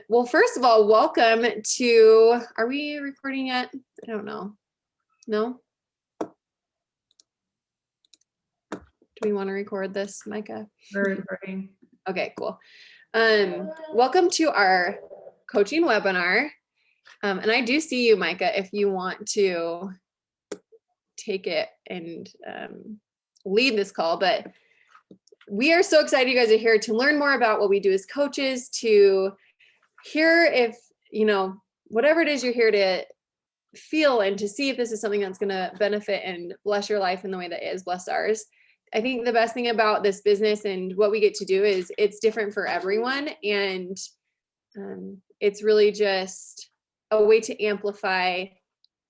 Well, first of all, welcome to, are we recording yet? I don't know. No? Do we want to record this, Micah? We're recording. Okay, cool. Welcome to our coaching webinar. And I do see you, Micah, if you want to take it and lead this call, but we are so excited you guys are here to learn more about what we do as coaches, to hear if, whatever it is you're here to feel and to see if this is something that's going to benefit and bless your life in the way that it has blessed ours. I think the best thing about this business and what we get to do is it's different for everyone. And it's really just a way to amplify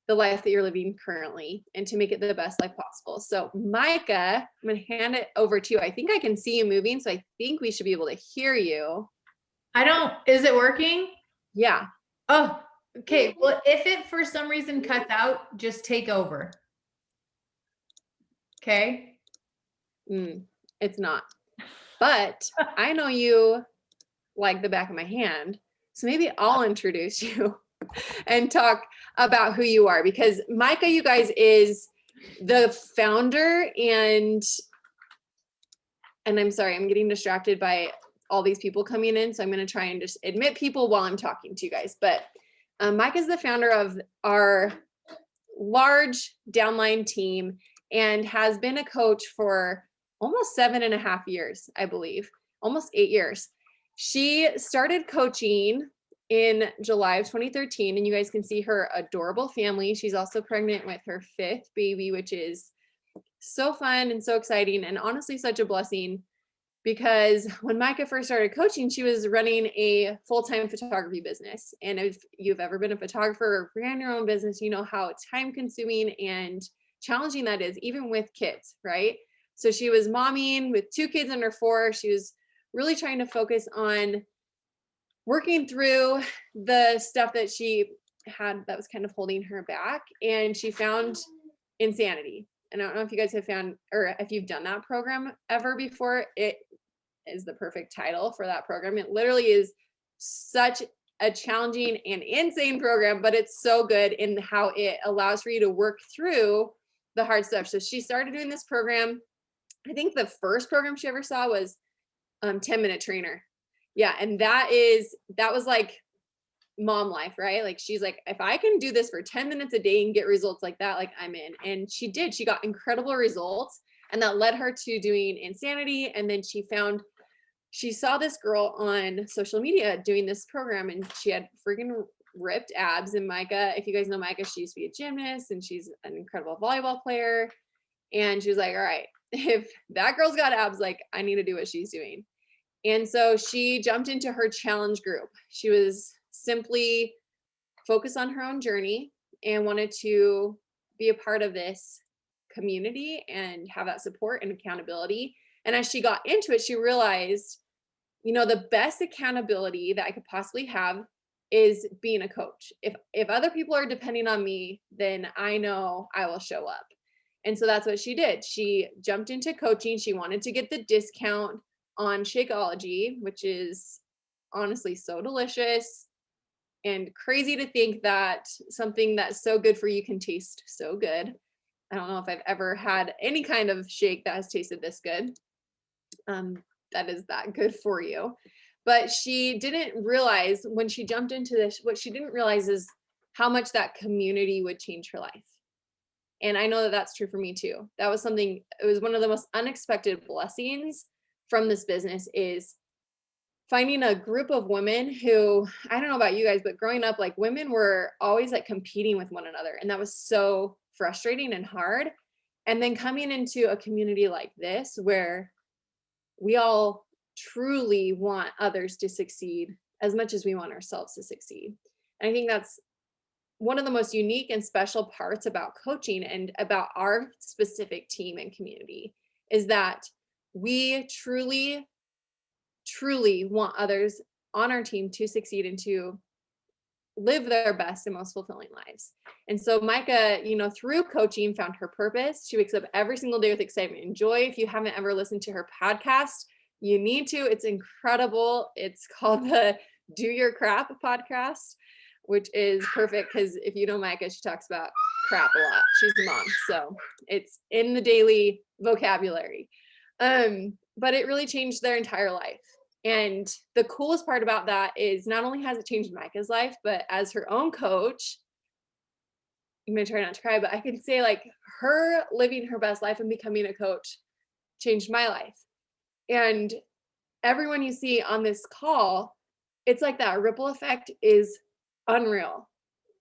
the life that you're living currently and to make it the best life possible. So Micah, I'm going to hand it over to you. I think I can see you moving, so I think we should be able to hear you. Is it working? Yeah. Oh, okay. Well, if it for some reason cuts out, just take over. Okay. It's not, but I know you like the back of my hand. So maybe I'll introduce you and talk about who you are, because Micah, you guys, is the founder and I'm sorry, I'm getting distracted by all these people coming in. So I'm going to try and just admit people while I'm talking to you guys. But Micah is the founder of our large downline team and has been a coach for almost 7.5 years, I believe, almost 8 years. She started coaching in July of 2013, and you guys can see her adorable family. She's also pregnant with her 5th baby, which is so fun and so exciting, and honestly such a blessing, because when Micah first started coaching, she was running a full-time photography business. And if you've ever been a photographer or ran your own business, you know how time-consuming and challenging that is, even with kids, right? So she was momming with 2 kids under 4. She was really trying to focus on working through the stuff that she had that was kind of holding her back. And she found Insanity. And I don't know if you guys have found, or if you've done that program ever before. It is the perfect title for that program. It literally is such a challenging and insane program, but it's so good in how it allows for you to work through the hard stuff. So she started doing this program. I think the first program she ever saw was 10-minute trainer. Yeah. And that was like mom life, right? Like, she's like, if I can do this for 10 minutes a day and get results like that, like, I'm in. And she did. She got incredible results, and that led her to doing Insanity. And then she saw this girl on social media doing this program, and she had freaking ripped abs. And Micah, if you guys know Micah, she used to be a gymnast and she's an incredible volleyball player. And she was like, all right, if that girl's got abs, like, I need to do what she's doing. And so she jumped into her challenge group. She was simply focused on her own journey and wanted to be a part of this community and have that support and accountability. And as she got into it, she realized, the best accountability that I could possibly have is being a coach. If other people are depending on me, then I know I will show up. And so that's what she did. She jumped into coaching. She wanted to get the discount on Shakeology, which is honestly so delicious and crazy to think that something that's so good for you can taste so good. I don't know if I've ever had any kind of shake that has tasted this good. That is that good for you. But she didn't realize when she jumped into this, what she didn't realize is how much that community would change her life. And I know that that's true for me too. That was something, it was one of the most unexpected blessings from this business, is finding a group of women who, I don't know about you guys, but growing up, like, women were always like competing with one another. And that was so frustrating and hard. And then coming into a community like this, where we all truly want others to succeed as much as we want ourselves to succeed. And I think that's one of the most unique and special parts about coaching and about our specific team and community, is that we truly want others on our team to succeed and to live their best and most fulfilling lives. And so Micah, through coaching, found her purpose. She wakes up every single day with excitement and joy. If you haven't ever listened to her podcast, you need to. It's incredible. It's called the Do Your Crap podcast, which is perfect because if you know Micah, she talks about crap a lot. She's a mom, so it's in the daily vocabulary. But it really changed their entire life. And the coolest part about that is not only has it changed Micah's life, but as her own coach, I'm gonna try not to cry, but I can say like her living her best life and becoming a coach changed my life. And everyone you see on this call, it's like that ripple effect is unreal.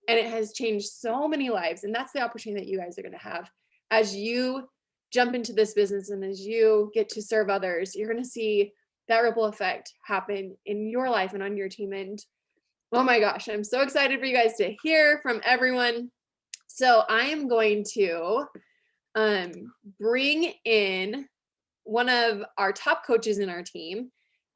And it has changed so many lives. And that's the opportunity that you guys are going to have as you jump into this business and as you get to serve others. You're going to see that ripple effect happen in your life and on your team. And oh my gosh, I'm so excited for you guys to hear from everyone. So I am going to bring in one of our top coaches in our team.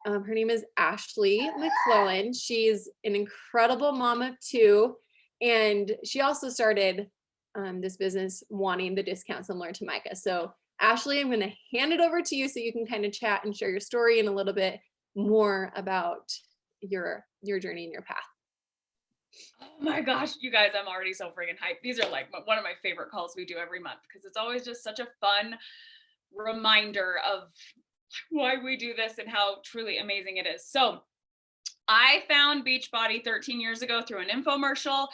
Her name is Ashley McClellan. She's an incredible mom of two, and she also started this business wanting the discount similar to Micah. So Ashley, I'm going to hand it over to you so you can kind of chat and share your story and a little bit more about your journey and your path. Oh my gosh, you guys, I'm already so freaking hyped. These are like one of my favorite calls we do every month because it's always just such a fun reminder of why we do this and how truly amazing it is. So I found Beachbody 13 years ago through an infomercial,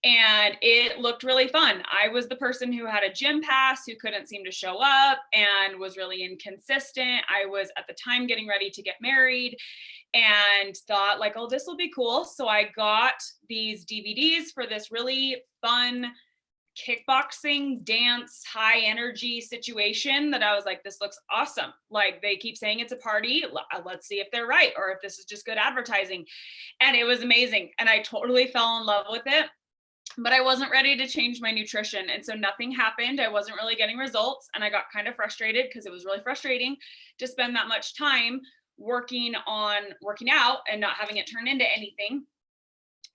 and it looked really fun. I was the person who had a gym pass, who couldn't seem to show up and was really inconsistent. I was at the time getting ready to get married and thought like, oh, this will be cool. So I got these DVDs for this really fun kickboxing, dance, high energy situation that I was like, this looks awesome. Like they keep saying it's a party. Let's see if they're right or if this is just good advertising. And it was amazing. And I totally fell in love with it, but I wasn't ready to change my nutrition. And so nothing happened. I wasn't really getting results. And I got kind of frustrated because it was really frustrating to spend that much time working out and not having it turn into anything.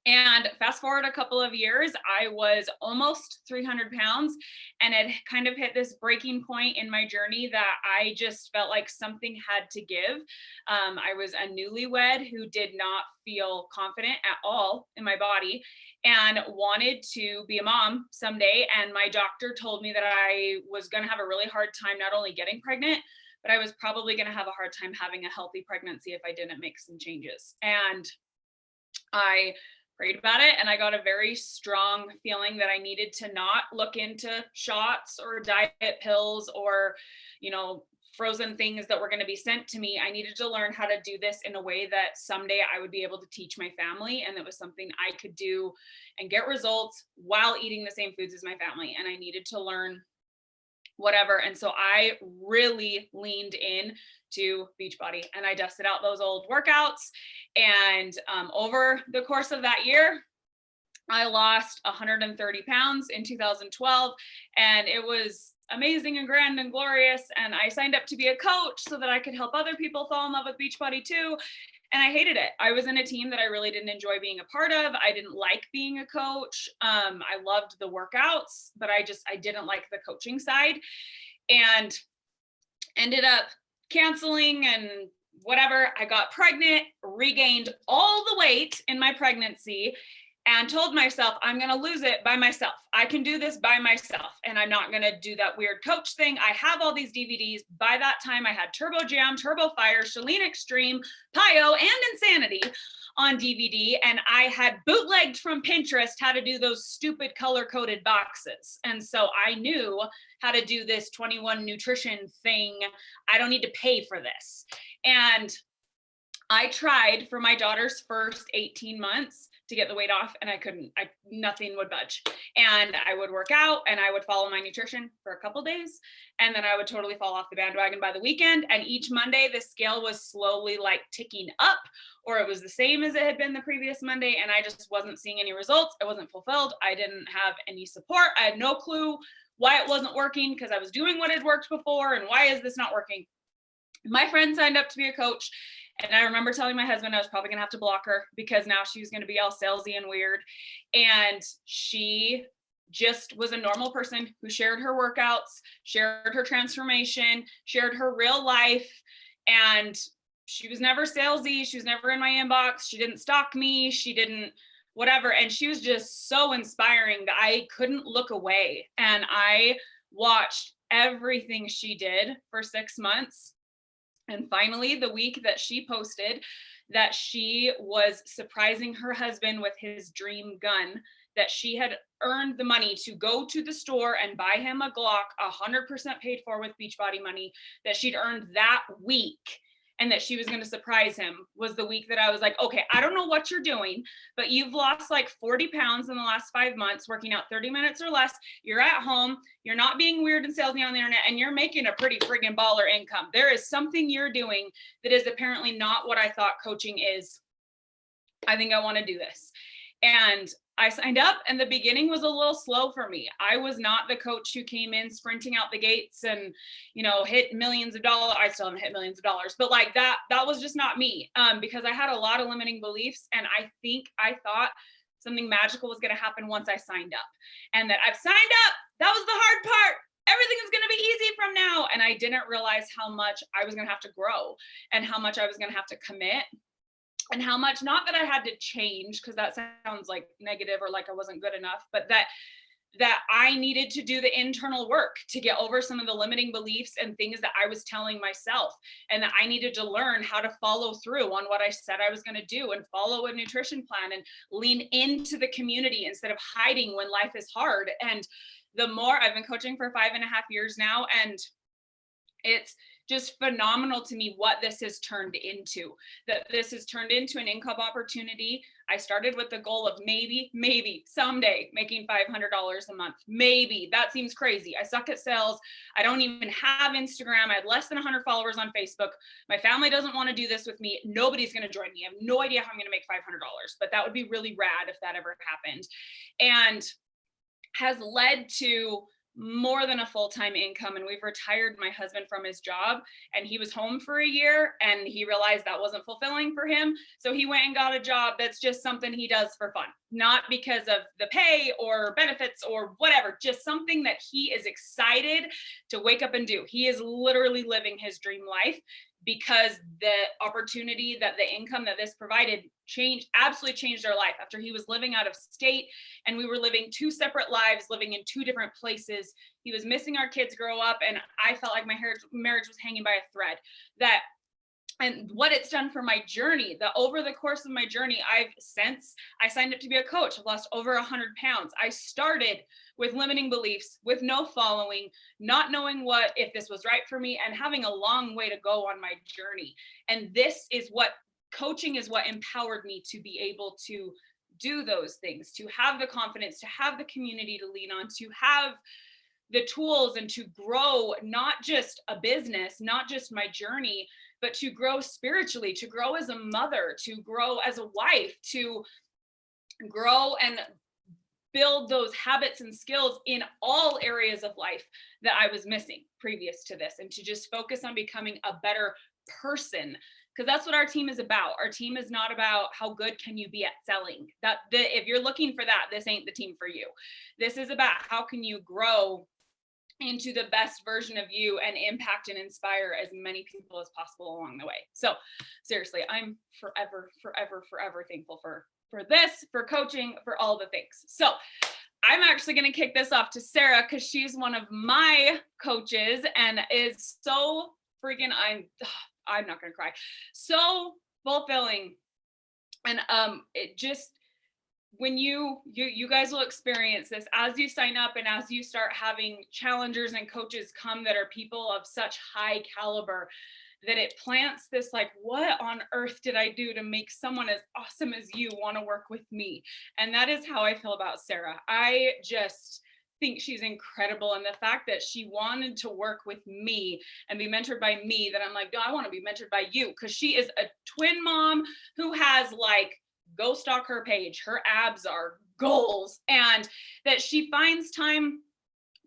And fast forward a couple of years, I was almost 300 pounds and it kind of hit this breaking point in my journey that I just felt like something had to give. I was a newlywed who did not feel confident at all in my body and wanted to be a mom someday. And my doctor told me that I was going to have a really hard time not only getting pregnant, but I was probably going to have a hard time having a healthy pregnancy if I didn't make some changes. And I prayed about it and I got a very strong feeling that I needed to not look into shots or diet pills or, frozen things that were going to be sent to me. I needed to learn how to do this in a way that someday I would be able to teach my family, and that was something I could do and get results while eating the same foods as my family. And I needed to learn whatever. And so I really leaned in to Beachbody and I dusted out those old workouts. And over the course of that year, I lost 130 pounds in 2012. And it was amazing and grand and glorious. And I signed up to be a coach so that I could help other people fall in love with Beachbody too. And I hated it. I was in a team that I really didn't enjoy being a part of. I didn't like being a coach. I loved the workouts, but I didn't like the coaching side, and ended up canceling and whatever. I got pregnant, regained all the weight in my pregnancy, and told myself, I'm going to lose it by myself. I can do this by myself. And I'm not going to do that weird coach thing. I have all these DVDs. By that time, I had Turbo Jam, Turbo Fire, Shalene Extreme, Pio, and Insanity on DVD. And I had bootlegged from Pinterest how to do those stupid color-coded boxes. And so I knew how to do this 21 nutrition thing. I don't need to pay for this. And I tried for my daughter's first 18 months to get the weight off, and I couldn't. Nothing would budge. And I would work out and I would follow my nutrition for a couple days, and then I would totally fall off the bandwagon by the weekend. And each Monday the scale was slowly like ticking up, or it was the same as it had been the previous Monday, and I just wasn't seeing any results. I wasn't fulfilled. I didn't have any support. I had no clue why it wasn't working, because I was doing what had worked before, and why is this not working? My friend signed up to be a coach. And I remember telling my husband I was probably going to have to block her because now she was going to be all salesy and weird. And she just was a normal person who shared her workouts, shared her transformation, shared her real life. And she was never salesy. She was never in my inbox. She didn't stalk me. She didn't whatever. And she was just so inspiring that I couldn't look away. And I watched everything she did for 6 months. And finally, the week that she posted that she was surprising her husband with his dream gun, that she had earned the money to go to the store and buy him a Glock, 100% paid for with Beachbody money, that she'd earned that week, and that she was going to surprise him, was the week that I was like, okay, I don't know what you're doing, but you've lost like 40 pounds in the last 5 months, working out 30 minutes or less. You're at home. You're not being weird and salesy on the internet, and you're making a pretty friggin' baller income. There is something you're doing that is apparently not what I thought coaching is. I think I want to do this. And I signed up, and the beginning was a little slow for me. I was not the coach who came in sprinting out the gates and, hit millions of dollars. I still haven't hit millions of dollars, but like that was just not me, because I had a lot of limiting beliefs. And I thought something magical was going to happen once I signed up, and that I've signed up. That was the hard part. Everything is going to be easy from now. And I didn't realize how much I was going to have to grow, and how much I was going to have to commit, and how much, not that I had to change, because that sounds like negative or like I wasn't good enough, but that I needed to do the internal work to get over some of the limiting beliefs and things that I was telling myself, and that I needed to learn how to follow through on what I said I was going to do, and follow a nutrition plan, and lean into the community instead of hiding when life is hard. And the more I've been coaching for 5.5 years now, and it's just phenomenal to me what this has turned into, that this has turned into an income opportunity. I started with the goal of maybe someday making $500 a month. Maybe. That seems crazy. I suck at sales. I don't even have Instagram. I had less than 100 followers on Facebook. My family doesn't want to do this with me. Nobody's going to join me. I have no idea how I'm going to make $500, but that would be really rad if that ever happened. And has led to more than a full-time income. And we've retired my husband from his job, and he was home for a year, and he realized that wasn't fulfilling for him. So he went and got a job that's just something he does for fun, not because of the pay or benefits or whatever, just something that he is excited to wake up and do. He is literally living his dream life, because the opportunity, that the income that this provided absolutely changed our life. After he was living out of state, and we were living 2 separate lives, living in 2 different places. He was missing our kids grow up, and I felt like my marriage was hanging by a thread. And what it's done for my journey, that over the course of my journey, I signed up to be a coach. I've lost over 100 pounds. I started with limiting beliefs, with no following, not knowing if this was right for me, and having a long way to go on my journey. And coaching is what empowered me to be able to do those things, to have the confidence, to have the community to lean on, to have the tools, and to grow not just a business, not just my journey, but to grow spiritually, to grow as a mother, to grow as a wife, to grow and build those habits and skills in all areas of life that I was missing previous to this, and to just focus on becoming a better person. Because that's what our team is about. Our team is not about how good can you be at selling. If you're looking for that, this ain't the team for you. This is about how can you grow into the best version of you and impact and inspire as many people as possible along the way. So seriously, I'm forever thankful for this, for coaching, for all the things. So I'm actually going to kick this off to Sarah, because she's one of my coaches and is so freaking, I'm not going to cry, so fulfilling. And it just, when you guys will experience this as you sign up, and as you start having challengers and coaches come that are people of such high caliber, that it plants this like, what on earth did I do to make someone as awesome as you want to work with me? And that is how I feel about Sarah. I just think she's incredible, and the fact that she wanted to work with me and be mentored by me, that I'm like, no, I want to be mentored by you, because she is a twin mom who has like, go stalk her page, her abs are goals, and that she finds time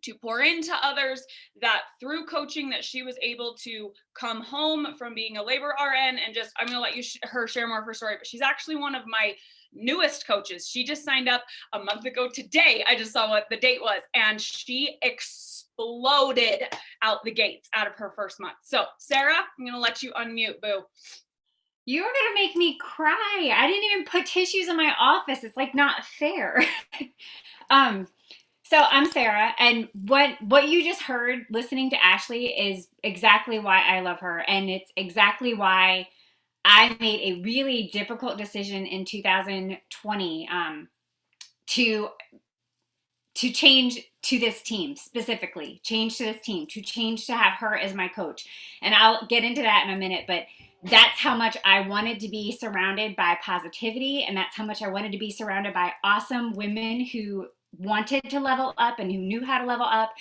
to pour into others, that through coaching that she was able to come home from being a labor RN, and just, I'm going to let her share more of her story, but she's actually one of my newest coaches. She just signed up a month ago today. I just saw what the date was, and she exploded out the gates out of her first month. So Sarah, I'm going to let you unmute, boo. You're gonna make me cry. I didn't even put tissues in my office. It's like not fair. um, so I'm Sarah, and what you just heard listening to Ashley is exactly why I love her, and it's exactly why I made a really difficult decision in 2020 to change to this team specifically, change to this team, to change to have her as my coach. And I'll get into that in a minute, but that's how much I wanted to be surrounded by positivity. And that's how much I wanted to be surrounded by awesome women who wanted to level up and who knew how to level up.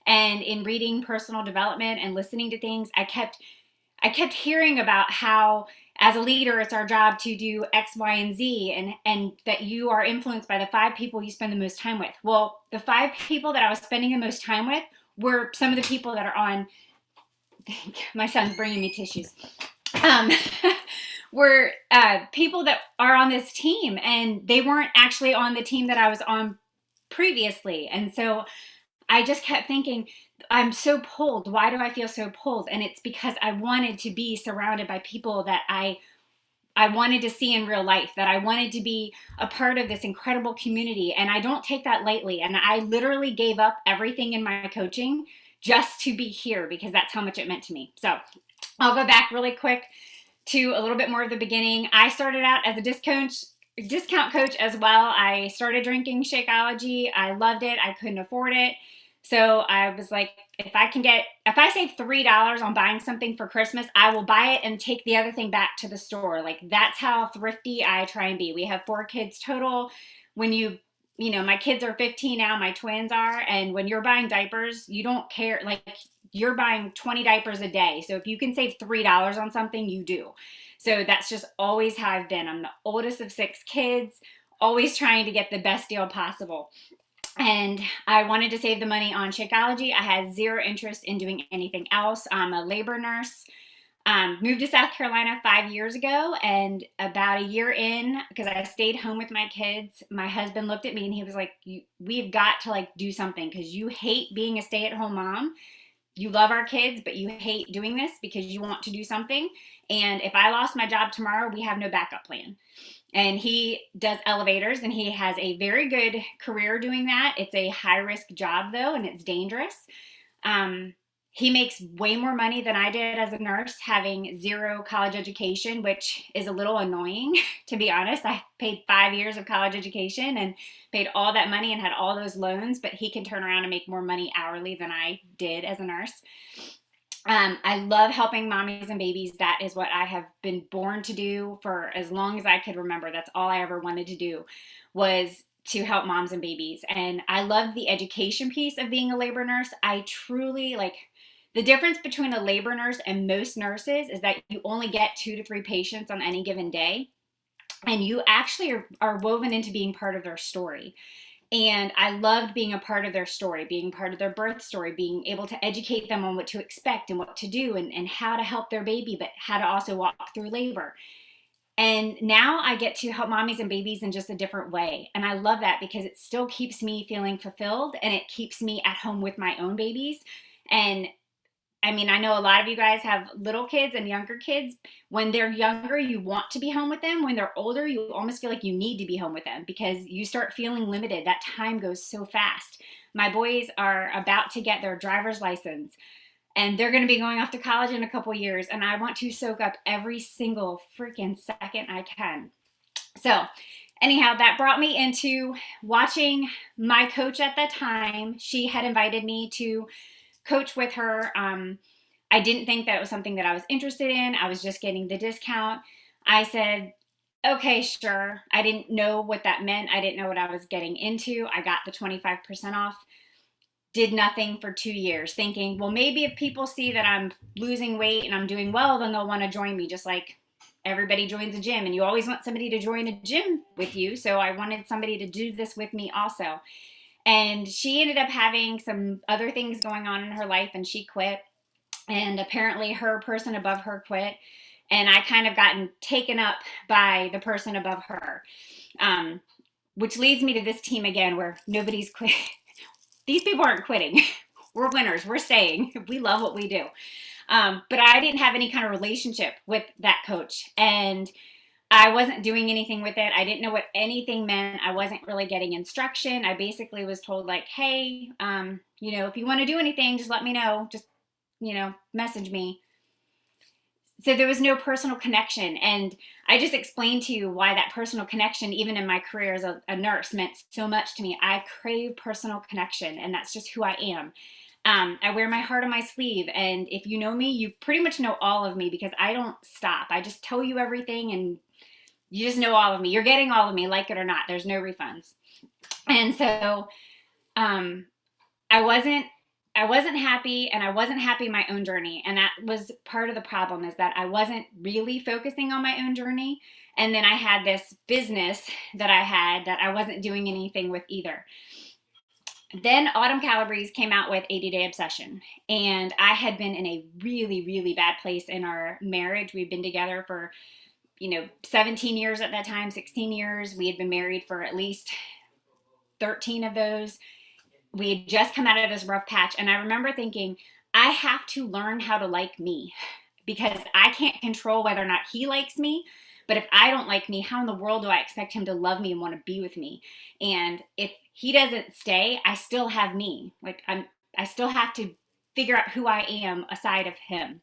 And in reading personal development and listening to things, I kept hearing about how as a leader, it's our job to do X, Y, and Z, and that you are influenced by the 5 people you spend the most time with. Well, the 5 people that I was spending the most time with were some of the people that are on, my son's bringing me tissues, were people that are on this team, and they weren't actually on the team that I was on previously. And so I just kept thinking, I'm so pulled. Why do I feel so pulled? And it's because I wanted to be surrounded by people that I wanted to see in real life, that I wanted to be a part of this incredible community. And I don't take that lightly. And I literally gave up everything in my coaching just to be here because that's how much it meant to me. So I'll go back really quick to a little bit more of the beginning. I started out as a discount coach as well. I started drinking Shakeology. I loved it. I couldn't afford it. So I was like, if I save $3 on buying something for Christmas, I will buy it and take the other thing back to the store. Like, that's how thrifty I try and be. We have 4 kids total. When you know, my kids are 15 now, my twins are. And when you're buying diapers, you don't care. Like, you're buying 20 diapers a day. So if you can save $3 on something, you do. So that's just always how I've been. I'm the oldest of 6 kids, always trying to get the best deal possible. And I wanted to save the money on Shakeology. I had zero interest in doing anything else. I'm a labor nurse. Moved to South Carolina 5 years ago, and about a year in, because I stayed home with my kids, my husband looked at me and he was like, we've got to like do something, because you hate being a stay-at-home mom. You love our kids, but you hate doing this because you want to do something. And if I lost my job tomorrow, we have no backup plan. And he does elevators, and he has a very good career doing that. It's a high-risk job, though, and it's dangerous. He makes way more money than I did as a nurse, having zero college education, which is a little annoying, to be honest. I paid 5 years of college education and paid all that money and had all those loans, but he can turn around and make more money hourly than I did as a nurse. I love helping mommies and babies. That is what I have been born to do for as long as I could remember. That's all I ever wanted to do, was to help moms and babies. And I love the education piece of being a labor nurse. I truly like the difference between a labor nurse and most nurses is that you only get 2 to 3 patients on any given day. And you actually are woven into being part of their story. And I loved being a part of their story, being part of their birth story, being able to educate them on what to expect and what to do, and how to help their baby, but how to also walk through labor. And now I get to help mommies and babies in just a different way. And I love that because it still keeps me feeling fulfilled, and it keeps me at home with my own babies. And I mean, I know a lot of you guys have little kids and younger kids. When they're younger, you want to be home with them. When they're older, you almost feel like you need to be home with them because you start feeling limited. That time goes so fast. My boys are about to get their driver's license, and they're going to be going off to college in a couple years. And I want to soak up every single freaking second I can. So anyhow, that brought me into watching my coach at that time. She had invited me to coach with her. I didn't think that it was something that I was interested in. I was just getting the discount. I said, okay, sure. I didn't know what that meant. I didn't know what I was getting into. I got the 25% off. Did nothing for 2 years, thinking, well, maybe if people see that I'm losing weight and I'm doing well, then they'll want to join me, just like everybody joins a gym. And you always want somebody to join a gym with you. So I wanted somebody to do this with me also. And she ended up having some other things going on in her life, and she quit. And apparently her person above her quit. And I kind of gotten taken up by the person above her, which leads me to this team again, where nobody's quit. These people aren't quitting. We're winners. We're staying. We love what we do. But I didn't have any kind of relationship with that coach, and I wasn't doing anything with it. I didn't know what anything meant. I wasn't really getting instruction. I basically was told like, hey, if you want to do anything, just let me know. Just, message me. So there was no personal connection. And I just explained to you why that personal connection, even in my career as a nurse, meant so much to me. I crave personal connection, and that's just who I am. I wear my heart on my sleeve. And if you know me, you pretty much know all of me, because I don't stop. I just tell you everything, and you just know all of me. You're getting all of me, like it or not. There's no refunds. And so I wasn't happy, and I wasn't happy in my own journey. And that was part of the problem, is that I wasn't really focusing on my own journey. And then I had this business that I had that I wasn't doing anything with either. Then Autumn Calabrese came out with 80-Day Obsession. And I had been in a really, really bad place in our marriage. We'd been together for 17 years at that time, 16 years. We had been married for at least 13 of those. We had just come out of this rough patch. And I remember thinking, I have to learn how to like me, because I can't control whether or not he likes me. But if I don't like me, how in the world do I expect him to love me and want to be with me? And if he doesn't stay, I still have me. I still have to figure out who I am outside of him.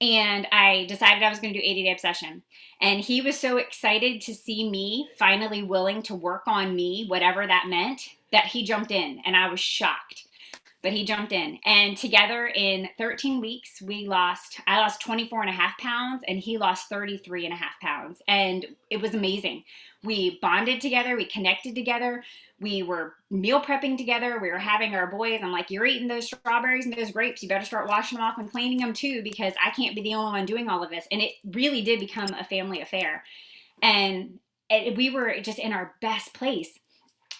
And I decided I was going to do 80-Day Obsession. And he was so excited to see me finally willing to work on me, whatever that meant, that he jumped in. And I was shocked. But he jumped in. And together in 13 weeks, I lost 24 and a half pounds, and he lost 33 and a half pounds. And it was amazing. We bonded together. We connected together. We were meal prepping together. We were having our boys. I'm like, you're eating those strawberries and those grapes. You better start washing them off and cleaning them too, because I can't be the only one doing all of this. And it really did become a family affair. And we were just in our best place.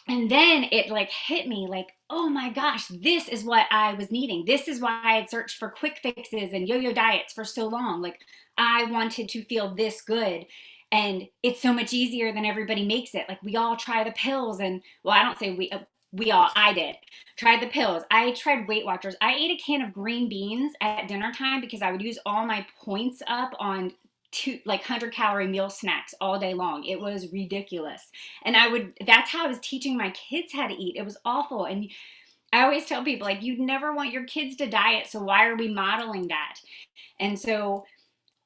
And then it hit me oh my gosh, this is what I was needing. This is why I had searched for quick fixes and yo-yo diets for so long. I wanted to feel this good. And it's so much easier than everybody makes it. We all try the pills, and I don't say I did. Tried the pills. I tried Weight Watchers. I ate a can of green beans at dinner time because I would use all my points up on 100-calorie meal snacks all day long. It was ridiculous. And that's how I was teaching my kids how to eat. It was awful. And I always tell people, you'd never want your kids to diet, so why are we modeling that? And so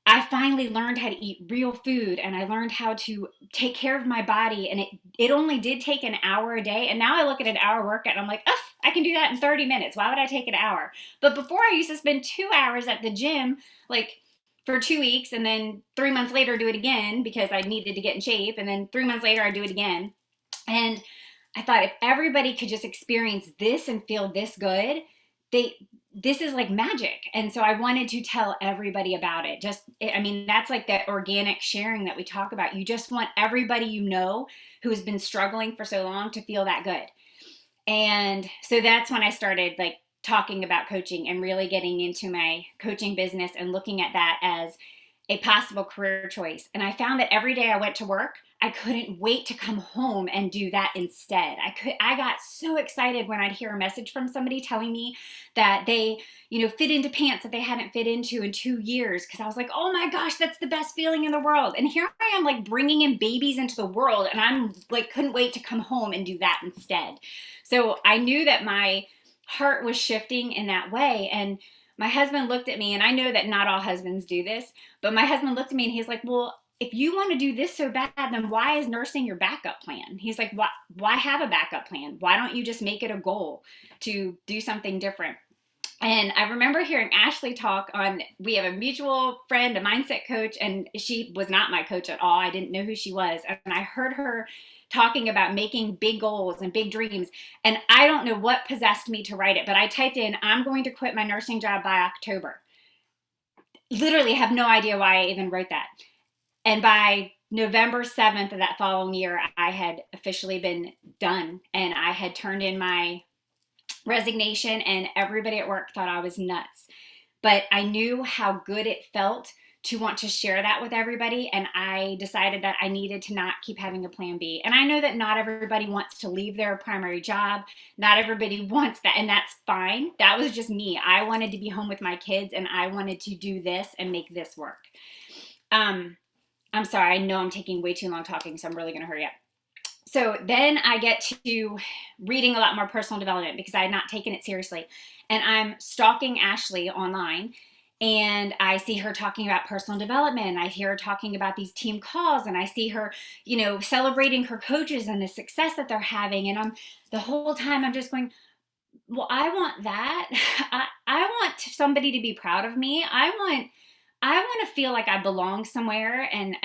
I finally learned how to eat real food, and I learned how to take care of my body. And it only did take an hour a day. And now I look at an hour workout and I'm like, I can do that in 30 minutes. Why would I take an hour? But before, I used to spend 2 hours at the gym, for 2 weeks, and then 3 months later do it again because I needed to get in shape. And then 3 months later I do it again. And I thought, if everybody could just experience this and feel this good, this is like magic. And so I wanted to tell everybody about it. That's that organic sharing that we talk about. You just want everybody who's been struggling for so long to feel that good. And so that's when I started talking about coaching and really getting into my coaching business and looking at that as a possible career choice. And I found that every day I went to work, I couldn't wait to come home and do that instead. I got so excited when I'd hear a message from somebody telling me that they, fit into pants that they hadn't fit into in 2 years. Cause I was like, oh my gosh, that's the best feeling in the world. And here I am bringing in babies into the world. And I'm couldn't wait to come home and do that instead. So I knew that my heart was shifting in that way. And my husband looked at me, and I know that not all husbands do this, but my husband looked at me and he's like, well, if you want to do this so bad, then why is nursing your backup plan? He's like, why have a backup plan? Why don't you just make it a goal to do something different? And I remember hearing Ashley talk we have a mutual friend, a mindset coach, and she was not my coach at all. I didn't know who she was. And I heard her talking about making big goals and big dreams. And I don't know what possessed me to write it, but I typed in, I'm going to quit my nursing job by October. Literally have no idea why I even wrote that. And by November 7th of that following year, I had officially been done, and I had turned in my resignation, and everybody at work thought I was nuts. But I knew how good it felt to want to share that with everybody. And I decided that I needed to not keep having a plan B. And I know that not everybody wants to leave their primary job. Not everybody wants that, and that's fine. That was just me. I wanted to be home with my kids, and I wanted to do this and make this work. I'm sorry, I know I'm taking way too long talking, so I'm really going to hurry up. So then I get to reading a lot more personal development because I had not taken it seriously. And I'm stalking Ashley online, and I see her talking about personal development. I hear her talking about these team calls, and I see her, celebrating her coaches and the success that they're having. And the whole time I'm just going, well, I want that. I want somebody to be proud of me. I want to feel like I belong somewhere, and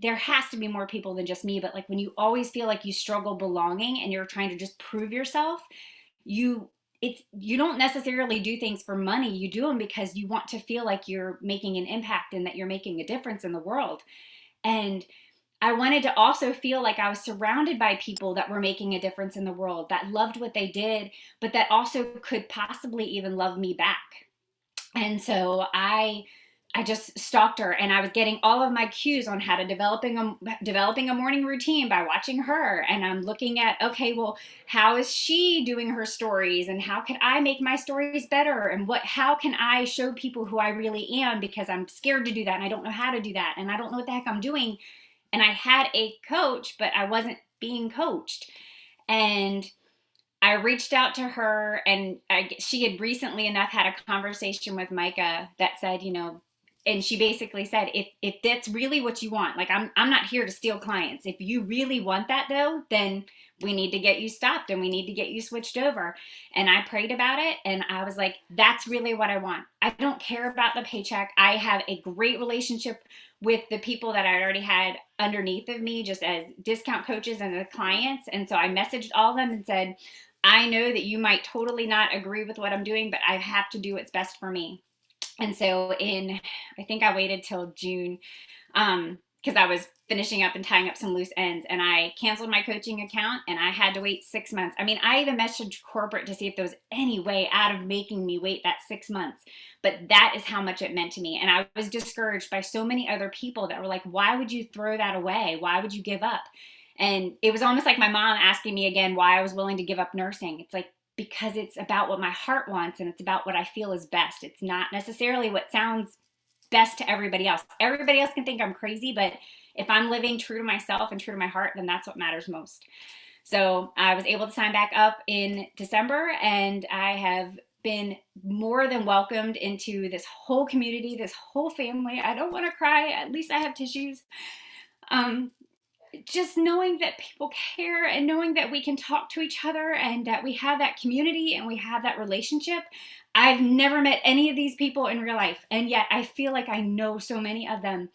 there has to be more people than just me. But like when you always feel like you struggle belonging and you're trying to just prove yourself, you don't necessarily do things for money. You do them because you want to feel like you're making an impact and that you're making a difference in the world. And I wanted to also feel like I was surrounded by people that were making a difference in the world, that loved what they did, but that also could possibly even love me back. And so I just stalked her, and I was getting all of my cues on how to developing a morning routine by watching her. And I'm looking at, okay, well, how is she doing her stories, and how can I make my stories better, and how can I show people who I really am, because I'm scared to do that and I don't know how to do that and I don't know what the heck I'm doing. And I had a coach, but I wasn't being coached. And I reached out to her, and she had recently enough had a conversation with Micah that said, and she basically said, if that's really what you want, like I'm not here to steal clients. If you really want that though, then we need to get you stopped and we need to get you switched over. And I prayed about it, and I was like, that's really what I want. I don't care about the paycheck. I have a great relationship with the people that I already had underneath of me, just as discount coaches and the clients. And so I messaged all of them and said, I know that you might totally not agree with what I'm doing, but I have to do what's best for me. And so I think I waited till June, because I was finishing up and tying up some loose ends, and I canceled my coaching account, and I had to wait 6 months. I mean, I even messaged corporate to see if there was any way out of making me wait that 6 months, but that is how much it meant to me. And I was discouraged by so many other people that were like, why would you throw that away? Why would you give up? And it was almost like my mom asking me again why I was willing to give up nursing. It's like, because it's about what my heart wants, and it's about what I feel is best. It's not necessarily what sounds best to everybody else. Everybody else can think I'm crazy, but if I'm living true to myself and true to my heart, then that's what matters most. So I was able to sign back up in December, and I have been more than welcomed into this whole community, this whole family. I don't want to cry. At least I have tissues. Just knowing that people care, and knowing that we can talk to each other, and that we have that community and we have that relationship. I've never met any of these people in real life, and yet I feel like I know so many of them.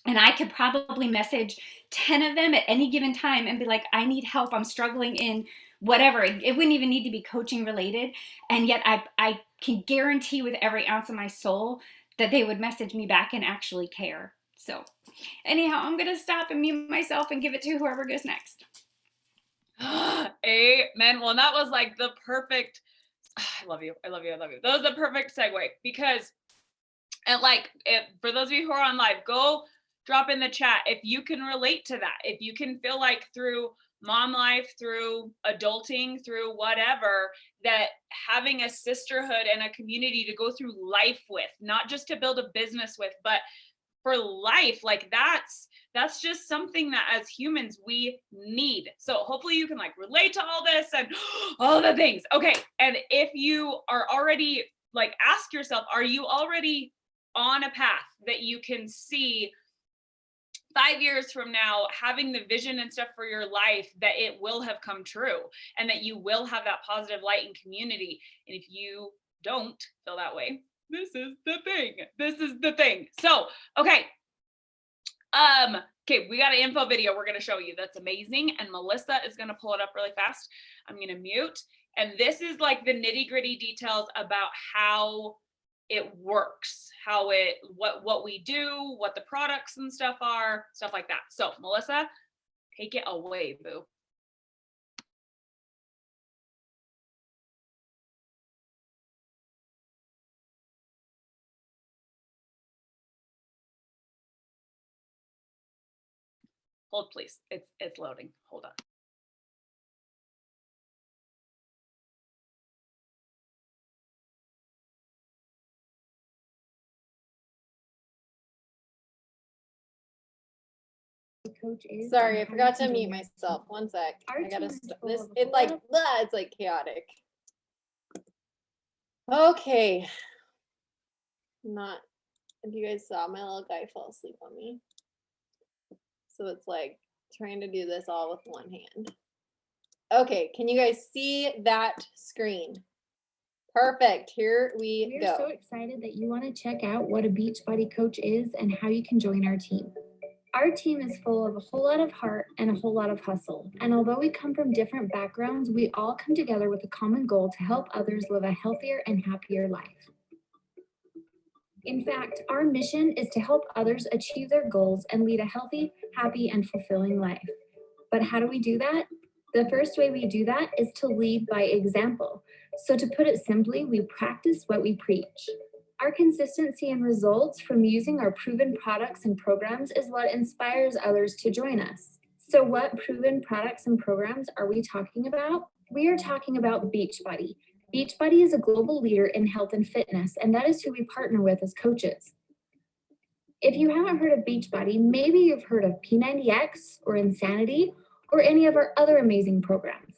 And I could probably message 10 of them at any given time and be like, I need help. I'm struggling in whatever. It wouldn't even need to be coaching related. And yet I can guarantee with every ounce of my soul that they would message me back and actually care. So anyhow, I'm going to stop and mute myself and give it to whoever goes next. Amen. Well, that was like the perfect, I love you. I love you. I love you. That was the perfect segue, because, and like, for those of you who are on live, go drop in the chat if you can relate to that. If you can feel like through mom life, through adulting, through whatever, that having a sisterhood and a community to go through life with, not just to build a business with, but for life, like that's just something that as humans we need. So hopefully you can like relate to all this and all the things. Okay. And if you are already, like, ask yourself, are you already on a path that you can see 5 years from now, having the vision and stuff for your life, that it will have come true and that you will have that positive light and community? And if you don't feel that way, this is the thing. This is the thing. So, okay. Okay, we got an info video we're going to show you. That's amazing. And Melissa is going to pull it up really fast. I'm going to mute. And this is like the nitty gritty details about how it works, what we do, what the products and stuff are, stuff like that. So Melissa, take it away, boo. Hold please. It's loading. Hold on. Coach is. Sorry, I and how forgot to you can mute join our myself. team. 1 sec. Our I gotta team is stop full this. of a It's whole like, lot of- blah, it's like chaotic. Okay. Not, if you guys saw, my little guy fell asleep on me. So it's like trying to do this all with one hand. Okay, can you guys see that screen? Perfect, here we We are so go. excited that you want to check out what a Beachbody coach is and how you can join our team. Our team is full of a whole lot of heart and a whole lot of hustle. And although we come from different backgrounds, we all come together with a common goal to help others live a healthier and happier life. In fact, our mission is to help others achieve their goals and lead a healthy, happy, and fulfilling life. But how do we do that? The first way we do that is to lead by example. So to put it simply, we practice what we preach. Our consistency and results from using our proven products and programs is what inspires others to join us. So what proven products and programs are we talking about? We are talking about Beachbody. Beachbody is a global leader in health and fitness, and that is who we partner with as coaches. If you haven't heard of Beachbody, maybe you've heard of P90X or Insanity or any of our other amazing programs.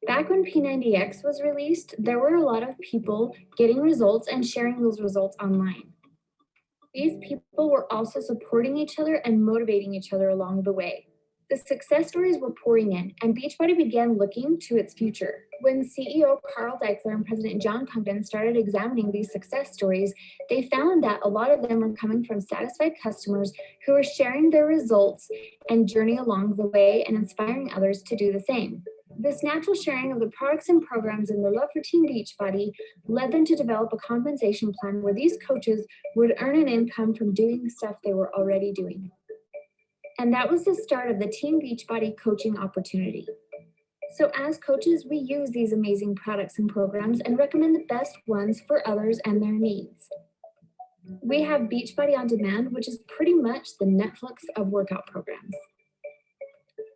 Back when P90X was released, there were a lot of people getting results and sharing those results online. These people were also supporting each other and motivating each other along the way. The success stories were pouring in, and Beachbody began looking to its future. When CEO Carl Deichler and President John Congdon started examining these success stories, they found that a lot of them were coming from satisfied customers who were sharing their results and journey along the way and inspiring others to do the same. This natural sharing of the products and programs and their love for Team Beachbody led them to develop a compensation plan where these coaches would earn an income from doing the stuff they were already doing. And that was the start of the Team Beachbody coaching opportunity. So as coaches, we use these amazing products and programs and recommend the best ones for others and their needs. We have Beachbody On Demand, which is pretty much the Netflix of workout programs.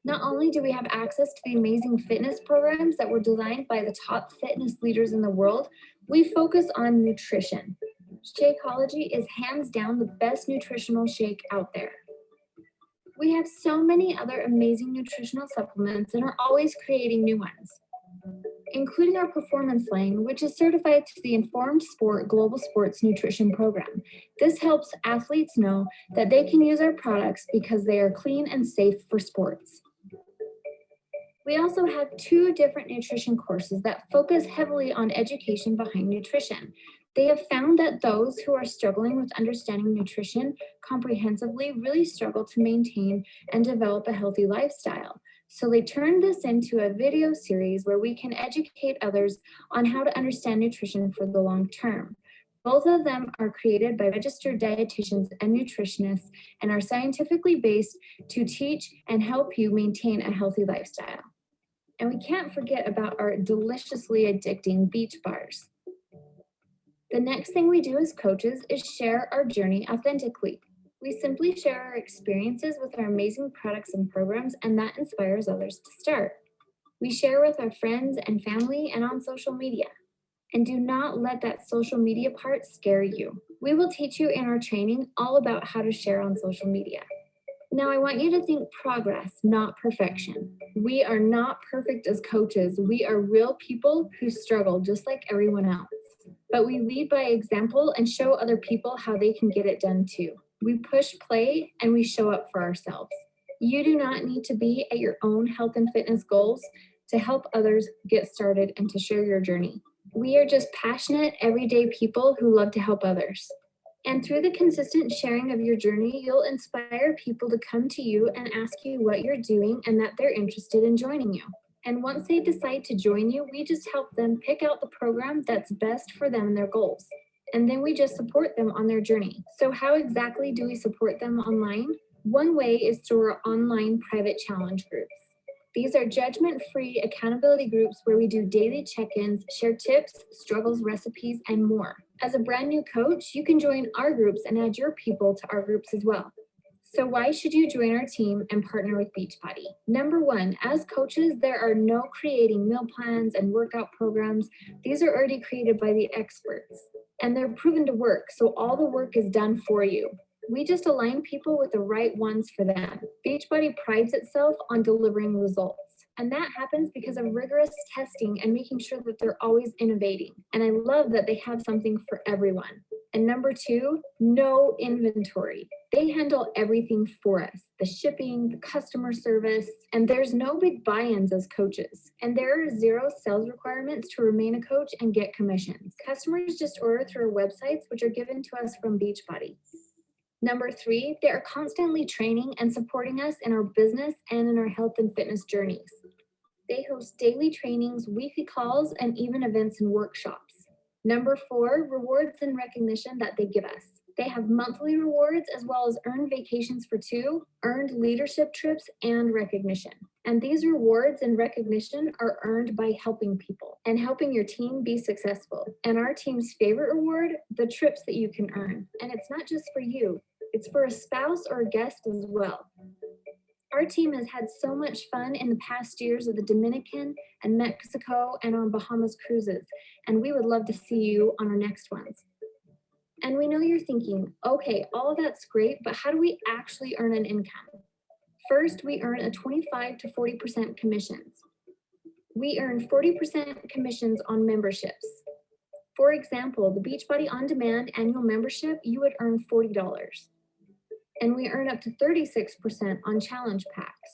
Not only do we have access to the amazing fitness programs that were designed by the top fitness leaders in the world, we focus on nutrition. Shakeology is hands down the best nutritional shake out there. We have so many other amazing nutritional supplements and are always creating new ones, including our Performance Lane, which is certified to the Informed Sport Global Sports Nutrition Program. This helps athletes know that they can use our products because they are clean and safe for sports. We also have 2 different nutrition courses that focus heavily on education behind nutrition. They have found that those who are struggling with understanding nutrition comprehensively really struggle to maintain and develop a healthy lifestyle. So they turned this into a video series where we can educate others on how to understand nutrition for the long term. Both of them are created by registered dietitians and nutritionists and are scientifically based to teach and help you maintain a healthy lifestyle. And we can't forget about our deliciously addicting beach bars. The next thing we do as coaches is share our journey authentically. We simply share our experiences with our amazing products and programs, and that inspires others to start. We share with our friends and family and on social media. And do not let that social media part scare you. We will teach you in our training all about how to share on social media. Now, I want you to think progress, not perfection. We are not perfect as coaches. We are real people who struggle just like everyone else. But we lead by example and show other people how they can get it done too. We push play and we show up for ourselves. You do not need to be at your own health and fitness goals to help others get started and to share your journey. We are just passionate, everyday people who love to help others. And through the consistent sharing of your journey, you'll inspire people to come to you and ask you what you're doing and that they're interested in joining you. And once they decide to join you, we just help them pick out the program that's best for them and their goals. And then we just support them on their journey. So how exactly do we support them online? One way is through our online private challenge groups. These are judgment-free accountability groups where we do daily check-ins, share tips, struggles, recipes, and more. As a brand new coach, you can join our groups and add your people to our groups as well. So why should you join our team and partner with Beachbody? Number one, as coaches, there are no creating meal plans and workout programs. These are already created by the experts and they're proven to work. So all the work is done for you. We just align people with the right ones for them. Beachbody prides itself on delivering results. And that happens because of rigorous testing and making sure that they're always innovating. And I love that they have something for everyone. And number two, no inventory. They handle everything for us, the shipping, the customer service, and there's no big buy-ins as coaches. And there are zero sales requirements to remain a coach and get commissions. Customers just order through our websites, which are given to us from Beachbody. Number three, they are constantly training and supporting us in our business and in our health and fitness journeys. They host daily trainings, weekly calls, and even events and workshops. Number four, rewards and recognition that they give us. They have monthly rewards as well as earned vacations for two, earned leadership trips, and recognition. And these rewards and recognition are earned by helping people and helping your team be successful. And our team's favorite reward, the trips that you can earn. And it's not just for you, it's for a spouse or a guest as well. Our team has had so much fun in the past years of the Dominican and Mexico and on Bahamas cruises, and we would love to see you on our next ones. And we know you're thinking, okay, all that's great, but how do we actually earn an income? First, we earn a 25 to 40% commissions. We earn 40% commissions on memberships. For example, the Beachbody On Demand annual membership, you would earn $40. And we earn up to 36% on challenge packs.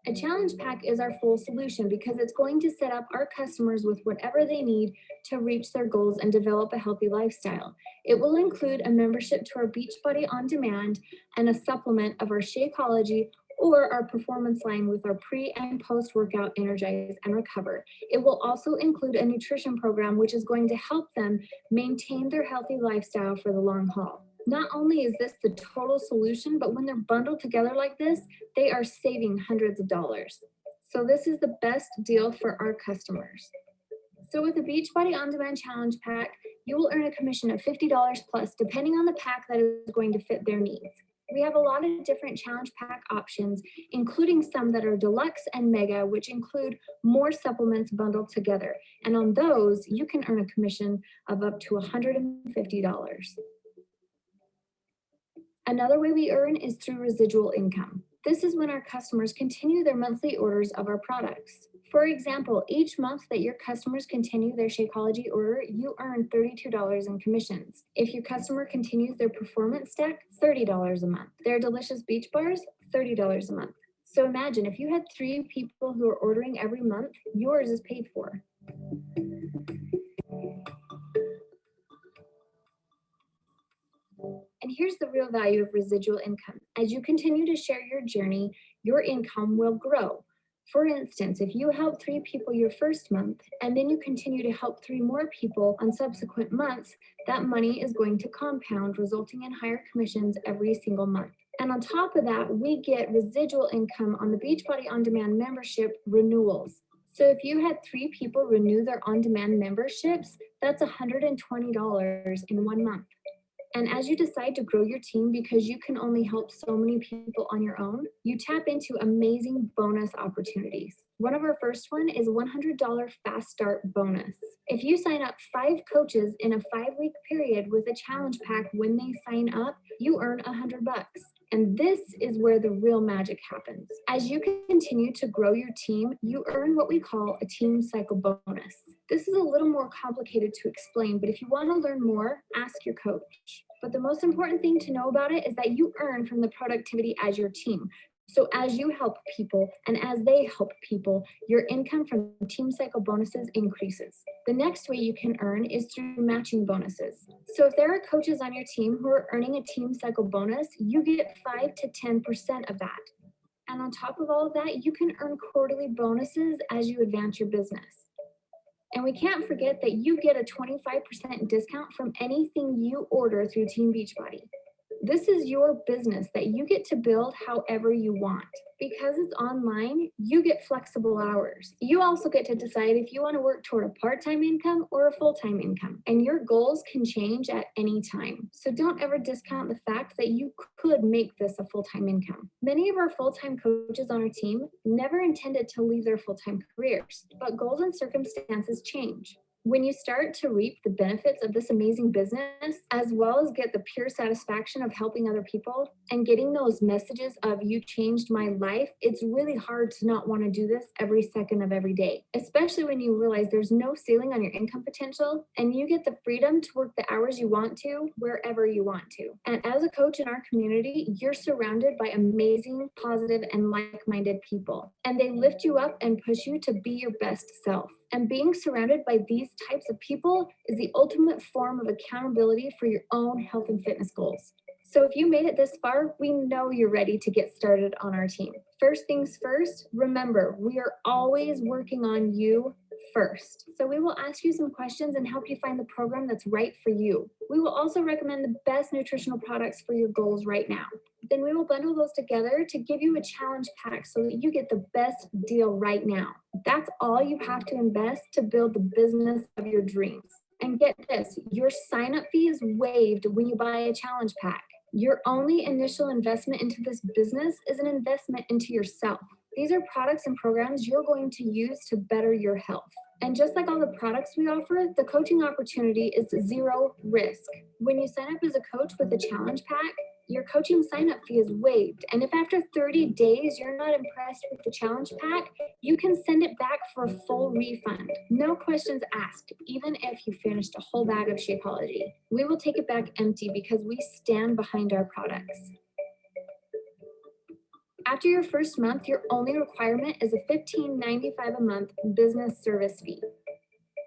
A challenge pack is our full solution because it's going to set up our customers with whatever they need to reach their goals and develop a healthy lifestyle. It will include a membership to our Beachbody On Demand and a supplement of our Shakeology or our performance line with our pre and post-workout Energize and Recover. It will also include a nutrition program which is going to help them maintain their healthy lifestyle for the long haul. Not only is this the total solution, but when they're bundled together like this, they are saving hundreds of dollars. So this is the best deal for our customers. So with the Beachbody On Demand Challenge Pack, you will earn a commission of $50 plus, depending on the pack that is going to fit their needs. We have a lot of different challenge pack options, including some that are deluxe and mega, which include more supplements bundled together. And on those, you can earn a commission of up to $150. Another way we earn is through residual income. This is when our customers continue their monthly orders of our products. For example, each month that your customers continue their Shakeology order, you earn $32 in commissions. If your customer continues their performance stack, $30 a month. Their delicious beach bars, $30 a month. So imagine if you had 3 people who are ordering every month, yours is paid for. And here's the real value of residual income. As you continue to share your journey, your income will grow. For instance, if you help 3 people your first month, and then you continue to help 3 more people on subsequent months, that money is going to compound, resulting in higher commissions every single month. And on top of that, we get residual income on the Beachbody On Demand membership renewals. So if you had 3 people renew their on-demand memberships, that's $120 in 1 month. And as you decide to grow your team because you can only help so many people on your own, you tap into amazing bonus opportunities. One of our first one is $100 fast start bonus. If you sign up 5 coaches in a 5-week period with a challenge pack when they sign up, you earn $100. And this is where the real magic happens. As you continue to grow your team, you earn what we call a team cycle bonus. This is a little more complicated to explain, but if you want to learn more, ask your coach. But the most important thing to know about it is that you earn from the productivity as your team. So as you help people and as they help people, your income from team cycle bonuses increases. The next way you can earn is through matching bonuses. So if there are coaches on your team who are earning a team cycle bonus, you get 5 to 10% of that. And on top of all of that, you can earn quarterly bonuses as you advance your business. And we can't forget that you get a 25% discount from anything you order through Team Beachbody. This is your business that you get to build however you want. Because it's online, you get flexible hours. You also get to decide if you want to work toward a part-time income or a full-time income, and your goals can change at any time. So don't ever discount the fact that you could make this a full-time income. Many of our full-time coaches on our team never intended to leave their full-time careers, but goals and circumstances change. When you start to reap the benefits of this amazing business, as well as get the pure satisfaction of helping other people and getting those messages of "you changed my life," it's really hard to not want to do this every second of every day, especially when you realize there's no ceiling on your income potential and you get the freedom to work the hours you want to, wherever you want to. And as a coach in our community, you're surrounded by amazing, positive, and like-minded people, and they lift you up and push you to be your best self. And being surrounded by these types of people is the ultimate form of accountability for your own health and fitness goals. So if you made it this far, we know you're ready to get started on our team. First things first, remember, we are always working on you first. So we will ask you some questions and help you find the program that's right for you. We will also recommend the best nutritional products for your goals right now. Then we will bundle those together to give you a challenge pack so that you get the best deal right now. That's all you have to invest to build the business of your dreams. And get this, your sign-up fee is waived when you buy a challenge pack. Your only initial investment into this business is an investment into yourself. These are products and programs you're going to use to better your health. And just like all the products we offer, the coaching opportunity is zero risk. When you sign up as a coach with a challenge pack, your coaching sign-up fee is waived. And if after 30 days you're not impressed with the challenge pack, you can send it back for a full refund. No questions asked, even if you finished a whole bag of Shapeology. We will take it back empty because we stand behind our products. After your first month, your only requirement is a $15.95 a month business service fee.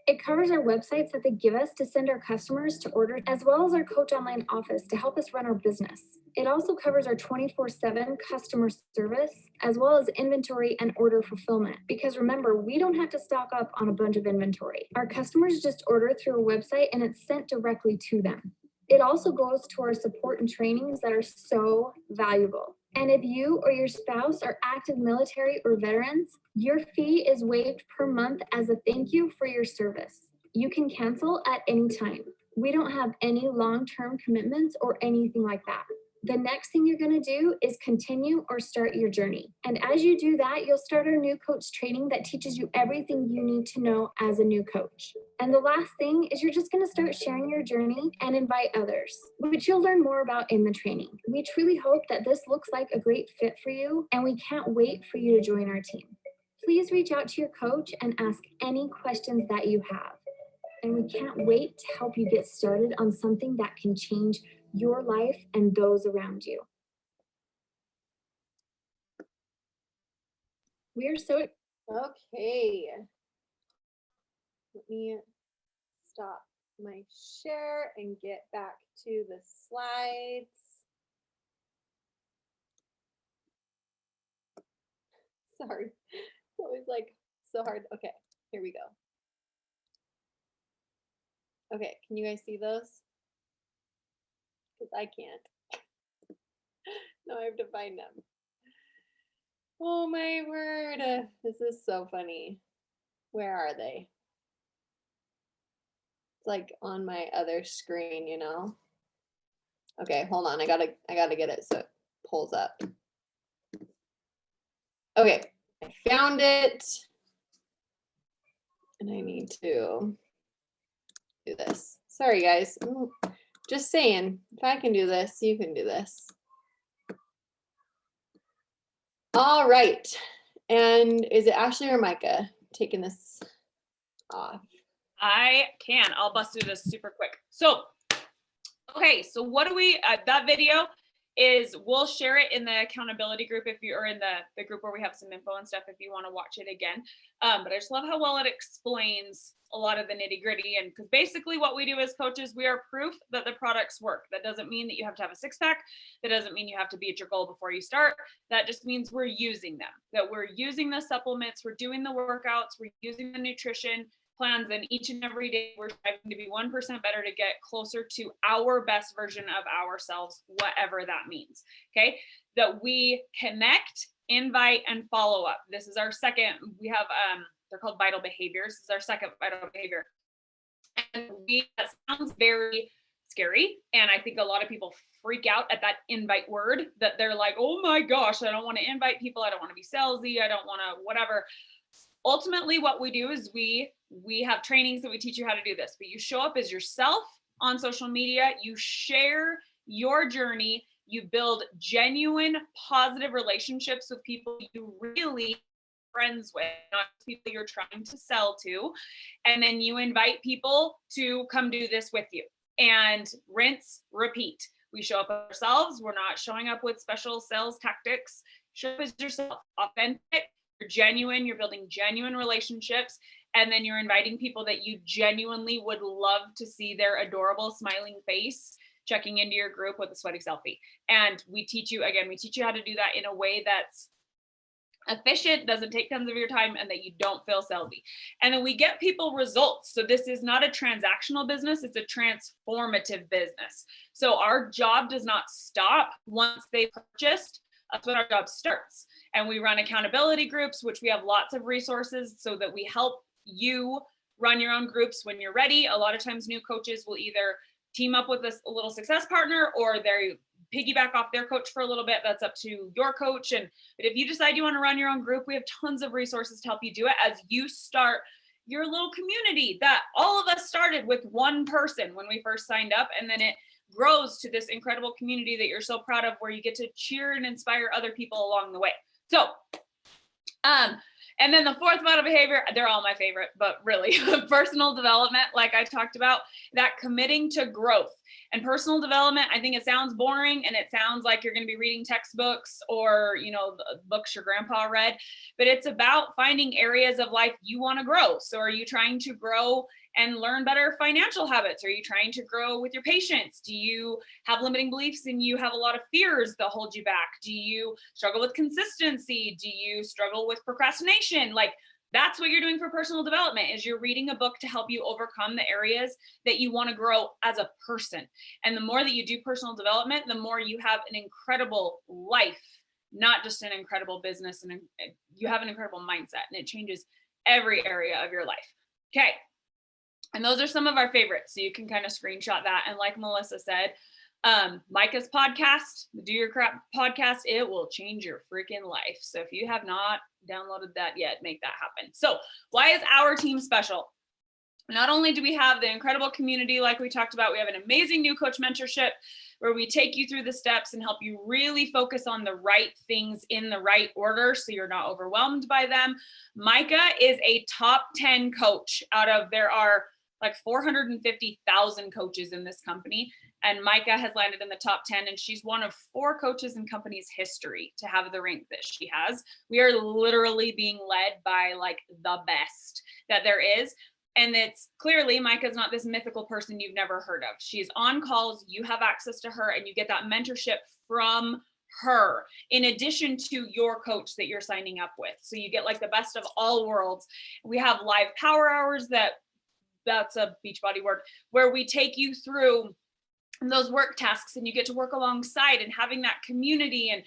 It covers our websites that they give us to send our customers to order, as well as our Coach Online office to help us run our business. It also covers our 24/7 customer service, as well as inventory and order fulfillment. Because remember, we don't have to stock up on a bunch of inventory. Our customers just order through a website and it's sent directly to them. It also goes to our support and trainings that are so valuable. And if you or your spouse are active military or veterans, your fee is waived per month as a thank you for your service. You can cancel at any time. We don't have any long-term commitments or anything like that. The next thing you're going to do is continue or start your journey. And as you do that, you'll start our new coach training that teaches you everything you need to know as a new coach. And the last thing is you're just going to start sharing your journey and invite others, which you'll learn more about in the training. We truly hope that this looks like a great fit for you, and we can't wait for you to join our team. Please reach out to your coach and ask any questions that you have. And we can't wait to help you get started on something that can change your life and those around you. We are so Okay. Let me stop my share and get back to the slides. Sorry, it's always like so hard. Okay, here we go. Okay, can you guys see those? Because I can't. Now I have to find them. Oh my word. This is so funny. Where are they? It's like on my other screen, you know? Okay, hold on. I gotta get it so it pulls up. Okay, I found it. And I need to do this. Sorry, guys. Just saying, if I can do this, you can do this. All right. And is it Ashley or Micah taking this off? I can. I'll bust through this super quick. So, okay. So what do we, that video is, we'll share it in the accountability group if you are in the group where we have some info and stuff if you want to watch it again. But I just love how well it explains a lot of the nitty gritty. And because basically what we do as coaches, we are proof that the products work. That doesn't mean that you have to have a six pack. That doesn't mean you have to be at your goal before you start. That just means we're using them, that we're using the supplements, we're doing the workouts, we're using the nutrition, plans, and each and every day we're striving to be 1% better to get closer to our best version of ourselves, whatever that means. Okay. That we connect, invite, and follow up. This is our second. We have, they're called vital behaviors. This is our second vital behavior. And that sounds very scary. And I think a lot of people freak out at that invite word, that they're like, oh my gosh, I don't want to invite people. I don't want to be salesy. I don't want to whatever. Ultimately, what we do is we have trainings that we teach you how to do this, but you show up as yourself on social media. You share your journey. You build genuine, positive relationships with people you really friends with, not people you're trying to sell to. And then you invite people to come do this with you, and rinse, repeat. We show up ourselves. We're not showing up with special sales tactics. Show up as yourself, authentic, you're genuine, you're building genuine relationships. And then you're inviting people that you genuinely would love to see their adorable smiling face checking into your group with a sweaty selfie. And we teach you how to do that in a way that's efficient, doesn't take tons of your time, and that you don't feel salesy. And then we get people results. So this is not a transactional business, it's a transformative business. So our job does not stop once they purchased. That's when our job starts. And we run accountability groups, which we have lots of resources so that we help you run your own groups when you're ready. A lot of times new coaches will either team up with a little success partner, or they piggyback off their coach for a little bit. That's up to your coach. But if you decide you want to run your own group, we have tons of resources to help you do it as you start your little community that all of us started with one person when we first signed up. And then it grows to this incredible community that you're so proud of, where you get to cheer and inspire other people along the way. So, and then the fourth vital behavior, they're all my favorite, but really personal development, like I talked about, that committing to growth. And personal development, I think it sounds boring and it sounds like you're going to be reading textbooks or, the books your grandpa read, but it's about finding areas of life you want to grow. So are you trying to grow and learn better financial habits? Are you trying to grow with your patience? Do you have limiting beliefs and you have a lot of fears that hold you back? Do you struggle with consistency? Do you struggle with procrastination? Like, that's what you're doing for personal development, is you're reading a book to help you overcome the areas that you want to grow as a person. And the more that you do personal development, the more you have an incredible life, not just an incredible business, and you have an incredible mindset, and it changes every area of your life. Okay. And those are some of our favorites. So you can kind of screenshot that. And like Melissa said, Micah's podcast, the Do Your Crap podcast, it will change your freaking life. So if you have not downloaded that yet, make that happen. So why is our team special? Not only do we have the incredible community like we talked about, we have an amazing new coach mentorship where we take you through the steps and help you really focus on the right things in the right order so you're not overwhelmed by them. Micah is a top 10 coach there are like 450,000 coaches in this company. And Micah has landed in the top 10, and she's one of 4 coaches in company's history to have the rank that she has. We are literally being led by like the best that there is. And it's clearly Micah's not this mythical person you've never heard of. She's on calls, you have access to her, and you get that mentorship from her in addition to your coach that you're signing up with. So you get like the best of all worlds. We have live power hours that's a Beachbody word, where we take you through those work tasks and you get to work alongside, and having that community, and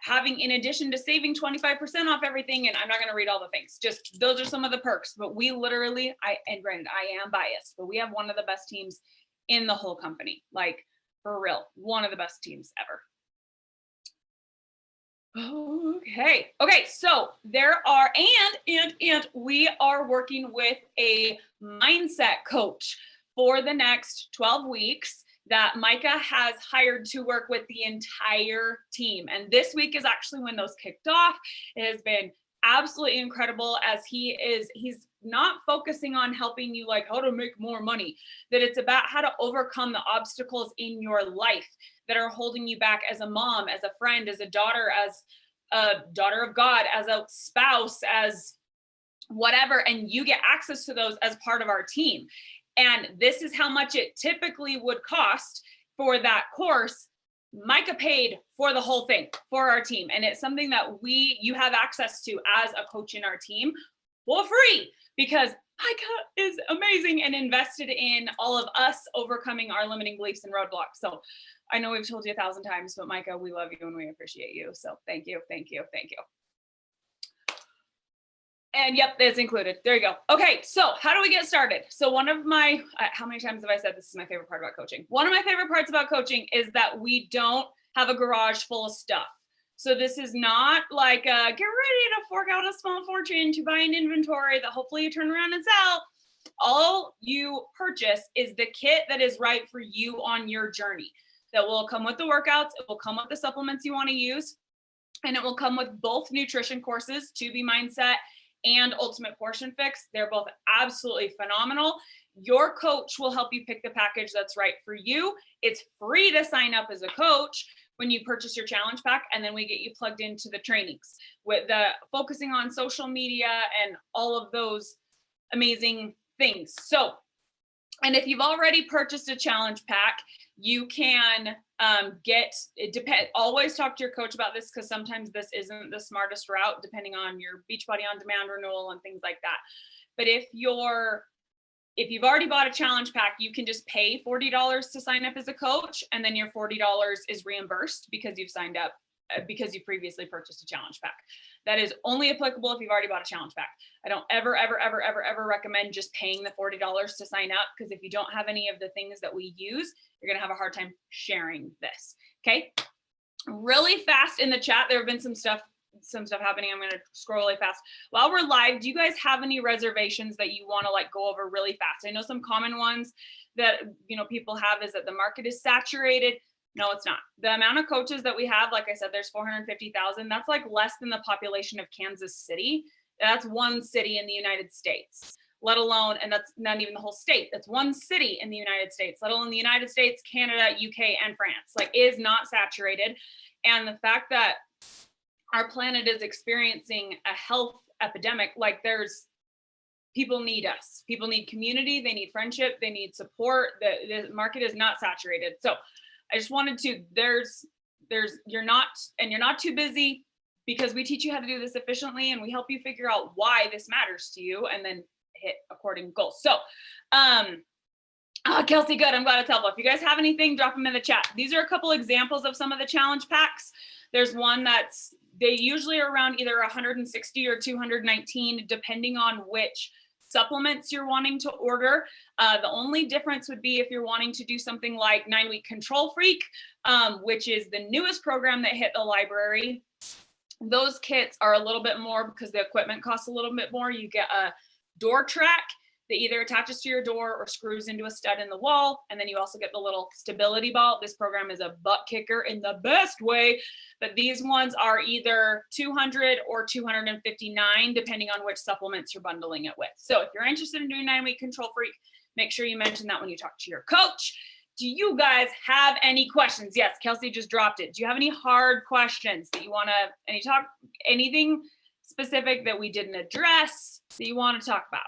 having, in addition to saving 25% off everything. And I'm not going to read all the things, just those are some of the perks, but we literally, and granted, I am biased, but we have one of the best teams in the whole company, like for real, one of the best teams ever. Okay. So there are, and we are working with a mindset coach for the next 12 weeks that Micah has hired to work with the entire team. And this week is actually when those kicked off. It has been absolutely incredible, as he's not focusing on helping you like how to make more money, that it's about how to overcome the obstacles in your life that are holding you back as a mom, as a friend, as a daughter of God, as a spouse, as whatever. And you get access to those as part of our team. And this is how much it typically would cost for that course. Micah paid for the whole thing for our team. And it's something that you have access to as a coach in our team for free, because Micah is amazing and invested in all of us overcoming our limiting beliefs and roadblocks. So I know we've told you 1,000 times, but Micah, we love you and we appreciate you. So thank you, thank you, thank you. And yep, that's included. There you go. Okay, so how do we get started? So one of my, how many times have I said this is my favorite part about coaching? One of my favorite parts about coaching is that we don't have a garage full of stuff. So this is not like get ready to fork out a small fortune to buy an inventory that hopefully you turn around and sell. All you purchase is the kit that is right for you on your journey. That will come with the workouts, it will come with the supplements you want to use, and it will come with both nutrition courses, 2B Mindset and Ultimate Portion Fix. They're both absolutely phenomenal. Your coach will help you pick the package that's right for you. It's free to sign up as a coach when you purchase your challenge pack, and then we get you plugged into the trainings with the focusing on social media and all of those amazing things. So, and if you've already purchased a challenge pack, you can always talk to your coach about this, because sometimes this isn't the smartest route depending on your Beachbody On Demand renewal and things like that. But if you've already bought a challenge pack, you can just pay $40 to sign up as a coach, and then your $40 is reimbursed because you've signed up, because you previously purchased a challenge pack. That is only applicable if you've already bought a challenge pack. I don't ever recommend just paying the $40 to sign up, because if you don't have any of the things that we use, you're gonna have a hard time sharing this, okay? Really fast in the chat, there have been some stuff happening. I'm gonna scroll really fast. While we're live, do you guys have any reservations that you wanna like go over really fast? I know some common ones that people have is that the market is saturated. No, it's not. The amount of coaches that we have, like I said, there's 450,000. That's like less than the population of Kansas City. That's one city in the United States, let alone, and that's not even the whole state. That's one city in the United States, let alone the United States, Canada, UK, and France. Like, it is not saturated. And the fact that our planet is experiencing a health epidemic, like people need us. People need community. They need friendship. They need support. The market is not saturated. So I just wanted to, you're not too busy, because we teach you how to do this efficiently, and we help you figure out why this matters to you and then hit according goals. So, Kelsey, good. I'm glad it's helpful. If you guys have anything, drop them in the chat. These are a couple examples of some of the challenge packs. There's one they usually are around either 160 or 219, depending on which supplements you're wanting to order. The only difference would be if you're wanting to do something like 9-week Control Freak, which is the newest program that hit the library. Those kits are a little bit more because the equipment costs a little bit more. You get a door track that either attaches to your door or screws into a stud in the wall. And then you also get the little stability ball. This program is a butt kicker in the best way, but these ones are either 200 or 259, depending on which supplements you're bundling it with. So if you're interested in doing 9-week Control Freak, make sure you mention that when you talk to your coach. Do you guys have any questions? Yes, Kelsey just dropped it. Do you have any hard questions that you want to, anything specific that we didn't address that you want to talk about?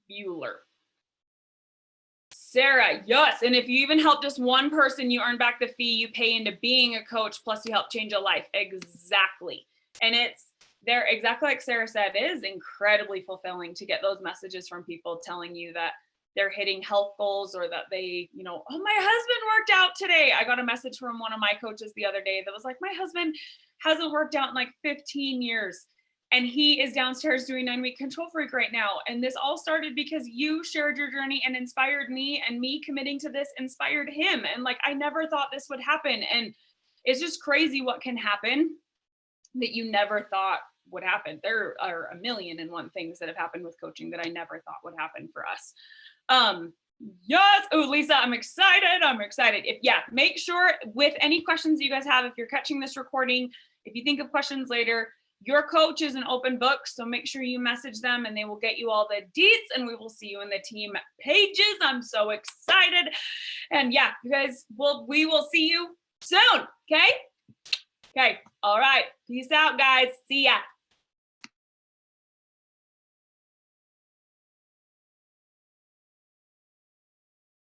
Bueller. Sarah, yes. And if you even help just one person, you earn back the fee you pay into being a coach, plus you help change a life. Exactly. And they're exactly like Sarah said, it is incredibly fulfilling to get those messages from people telling you that they're hitting health goals, or that they, oh, my husband worked out today. I got a message from one of my coaches the other day that was like, my husband hasn't worked out in like 15 years. And he is downstairs doing 9-week Control Freak right now. And this all started because you shared your journey and inspired me, and me committing to this inspired him. And like, I never thought this would happen. And it's just crazy what can happen that you never thought would happen. There are 1,000,001 things that have happened with coaching that I never thought would happen for us. Yes. Oh, Lisa, I'm excited. Make sure with any questions you guys have, if you're catching this recording, if you think of questions later, your coach is an open book, so make sure you message them and they will get you all the deets, and we will see you in the team pages. I'm so excited. And yeah, you guys, we will see you soon. Okay. All right. Peace out, guys. See ya.